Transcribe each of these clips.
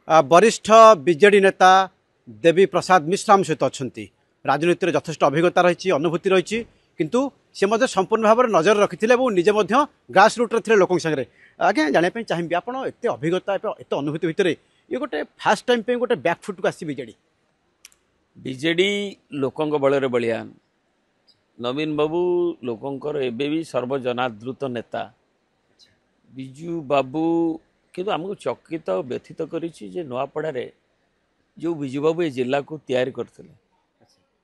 वरिष्ठ बीजेडी नेता देवी प्रसाद मिश्र आम सहित अच्छा राजनीति में यथेष अभिज्ञता रही अनुभूति रही किंतु सी संपूर्ण भाव में नजर रखी निजे ग्रास रुट्रे थे लोक सागर आज्ञा जानापी चाहिए आप एत अभिज्ञता एत अनुभूति भितर ये गोटे फास्ट टाइम पे गोटे बैकफुट को आसी बीजेडी बीजेडी लोकों बल बलियान नवीन बाबू लोकंर एबे भी सर्वजनादृत नेता बिजू बाबू किंतु आमको चकित और व्यथित करिछि जे नवापड़ारे जो बिजू बाबू ये जिला को तैयारी करते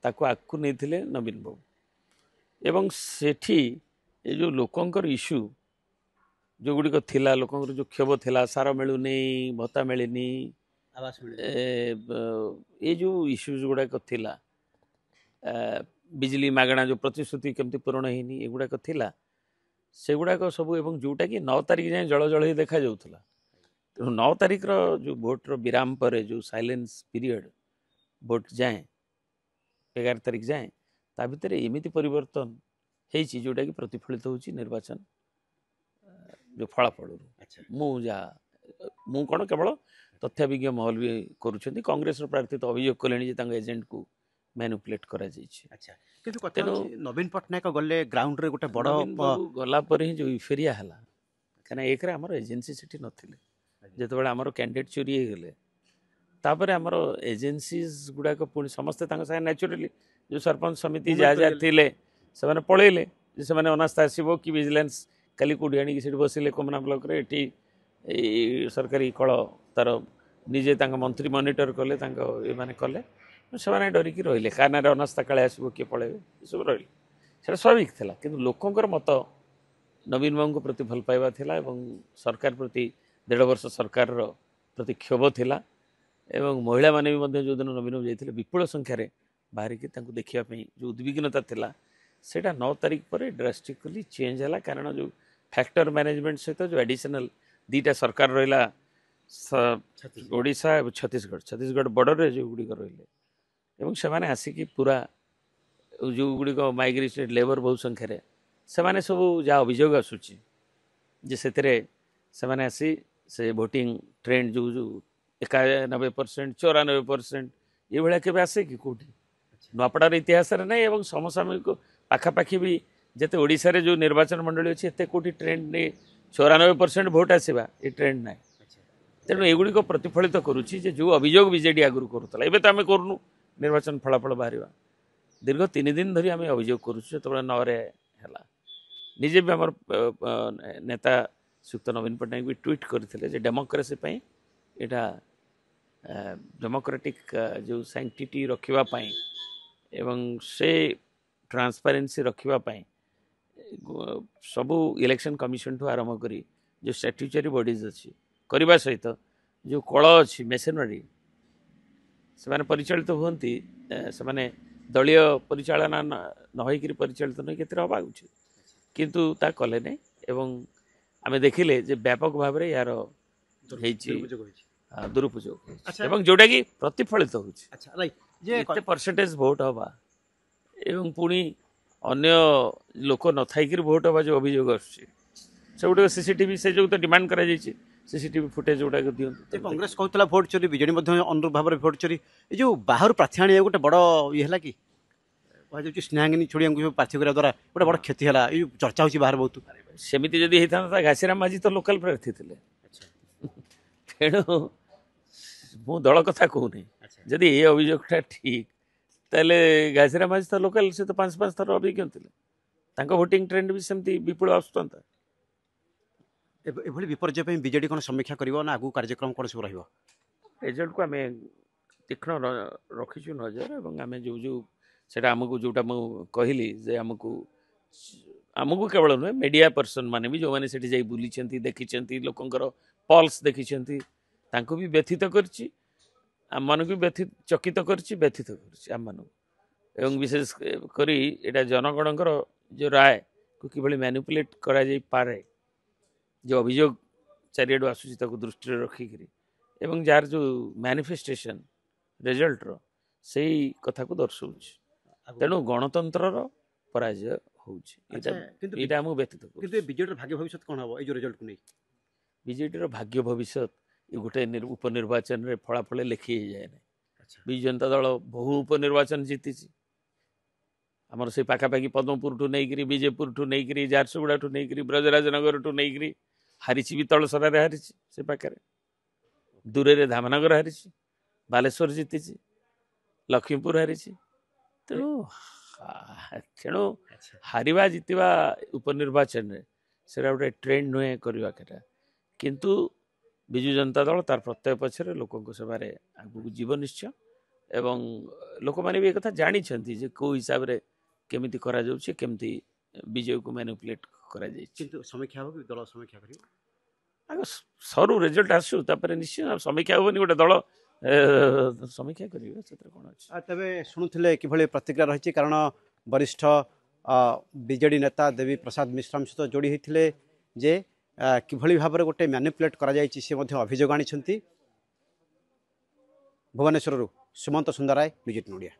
ताको आगु नहीं नवीन बाबू एवं सेठी ये जो लोकंर इश्यू जो गुड़िक थिला लोकंर जो क्षोभ थिला सार मिलूनी भत्ता मिलनी ये जो इश्यूज गुड़ाक थिला बिजली मागणा जो प्रतिश्रुति केमती पूरण होनी एगुड़ाक थिला सेगुड़ाक सब एवं जोटा कि 9 तारिख जाए जल जल ही देखा जाऊला तेणु 9 तारिख जो भोटर विराम पर जो साइलेंस पीरियड भोट जाए 11 तारिख जाए ता भितर एमती परिवर्तन होती जोटा कि प्रतिफलित होची निर्वाचन जो फलाफल मु कौन केवल तथ्यविज्ञ महल भी करुँच कांग्रेस प्रार्थी तो अभियोग कले एजेंट को मैनिपुलेट करा अच्छा किंतु नवीन पट्टनायक गले ग्राउंड रे गोटे बड़ गला पर ही जो इफेरिया है कहीं एक आमर एजेन्सी से नथिले जिते आमर कैंडिडेट चोरी हो गले तापर आमर एजेन्सीज गुड़ाक पुणी समस्ते न्याचुराली जो सरपंच समिति जहाँ जहाँ थे से पलैले से अनास्था आसो कि विजिलेंस काली कौटी आनी बसिले कोमना ब्लॉक रे एटी सरकारी कल तार निजे मंत्री मॉनिटर कले ये माने कले से डरिकी रहिले काना अनास्था काले आसो किए पलैबे सब रही से स्वाभाविक था कि लोकंर मत नवीन बाबू प्रति भल पाइबा थिला एवं सरकार प्रति 1.5 वर्ष सरकार प्रति क्षोभ थिला एवं महिला माने भी जो दिन नवीन बाबू जाइए विपुल संख्यार बाहरिकी देखापी जो उद्विग्नता थिला सेटा 9 तारिख पर ड्रास्टिकली चेंज है कारण जो फैक्टर मैनेजमेंट सहित जो एडिशनल 2टा सरकार रहा ओडिशा और छत्तीसगढ़ बॉर्डर जो गुड़िक रही एवं से आसिकी पूरा जो गुड़िक माइग्रेटेड लेबर बहु संख्यार से सब जहाँ अभियोग आसूची जे से आसी से भोटिंग ट्रेंड जो जो 91% 94% ये भाया के आसे कि कौटी नवापड़ार इतिहास ना एवं समसामयिक पाखापाखि भी जिते ओडिशा रे जो निर्वाचन मंडली अच्छी एत कौटी ट्रेंड नहीं 94% भोट आसवा ये ट्रेंड ना तेणु एगुड़ी प्रतिफलित करुच्ची जो अभियोग बीजेडी आगुरी करूला एवं तो आम करूँ निर्वाचन फलाफल बाहर दीर्घ 3 दिन धरी आम अभियोग करुचु जो 9 रे है निजे भी आम नेता श्रीयुक्त नवीन पट्टनायक भी ट्वीट करते डेमोक्रेसी यहाँ डेमोक्रेटिक जो सैंक्टिटी रखापी एवं से ट्रांसपेरेंसी रखापी सबू इलेक्शन कमिशन ठू आरंभ करी जो स्टैट्यूटरी बॉडीज अच्छी करने सहित जो कल अच्छी मेसिनरी से परिचालित होती से दलीय परिचालना नहींकि परिचालित नहीं के हवा उचित किंतु ता कले नहीं एवं आम देखिले जे व्यापक भाव में यार दुरुपयोग एवं जोटा कि प्रतिफलित होते परसेंटेज भोट हवा एवं पुणी अन्य लोक न थी भोट हवा जो अभियोग आसुटे सीसीटीवी से जो तो डिमांड करा सीसीटीवी फुटेज जोटा दिखते कांग्रेस कहता भोट चोरी बीजेडी अनुरूप भाव में भोट चोरी ये बाहर प्रार्थी आने गोटे बड़ ये है कि स्नेहांगिनी छोड़िया प्रार्थी करा द्वारा गोटे बड़ क्षति है ये चर्चा हो बाहर बहुत सेमती जदि होता घासीराम माझी तो लोकल प्रार्थी थे तेणु मु दल कथा कहूनी जदि ये अभियोगटा ठीक ताले घासीराम माझी तो लोकल से तो 5 थर अभिज्ञ थे भोटिंग ट्रेंड भी सेमती विपुल आसता एभली विपर्य बीजेडी कौन समीक्षा कर ना आगू कार्यक्रम कौन सब रिजल्ट को आम तीक्ष्ण रखीचु नजर और आम जो जो से आमको जोटा मुझे कहली जे आमको केवल नुहे मीडिया पर्सन माने भी जो मैंने से जाई बुली देखी लोकंर पल्स देखी भी व्यथित करछि आम मान भी व्यथित चकित करछि व्यथित करछि आम मान एवं विशेष करी एटा जनगणकर जो राय को किभली मैनिपुलेट करा जाई पारे जो अभियोग चारिआडू आसूची दृष्टि रखिक एवं जार जो मैनिफेस्टेशन रिजल्ट रो से कथा को दर्शाऊ तेणु गणतंत्र पराजय होता व्यतीत बीजेडी भाग्य भविष्य कौन हम ये रिजल्ट को नहीं बीजेडी भाग्य भविष्य गोटे उपनिर्वाचन रे फलाफल लिखी जाए ना विजु जनता दल बहु उपनिर्वाचन जीति आमर से पाखापाखि पद्मपुर ठू नहीं विजयपुर ठू नहीं झारसुगुड़ा ठू नहीं ब्रजराजनगर ठू नहीं हारी भी तलसरा हारी से पाखे दूरे धामनगर हारी बालेश्वर जीति लक्ष्मीपुर हारी तेणु तेणु हारिबा जितिबा उपनिर्वाचन में से गोटे ट्रेंड नुहे करवा किंतु विजु जनता दल तार प्रत्यय पछरे लोक सेवारे आगु जीव निश्चय एवं लोक मैंने भी एक जानी जे कौ हिसाब से केमिति करा जाउछि केमिति विजय को मैनिपुलेट करा जाय किंतु समीक्षा हो दल समीक्षा करियो आग सरू रिजल्ट आसु तापर निश्चय समीक्षा होबनी गोटे दल समीक्षा करियो सेत्र कोन अछि तबे शुणुथिले किभଳି प्रतिक्रिया रहिछि कारण वरिष्ठ बीजेडी नेता देवी प्रसाद मिश्राम सहित जोड़ी होते जे किभଳି भाव गोटे मैनिपुलेट करा जायछि से मध्य अभियोग आनिछंती भुवनेश्वर सुमंत सुंदराय न्यूज 18 ओडिया।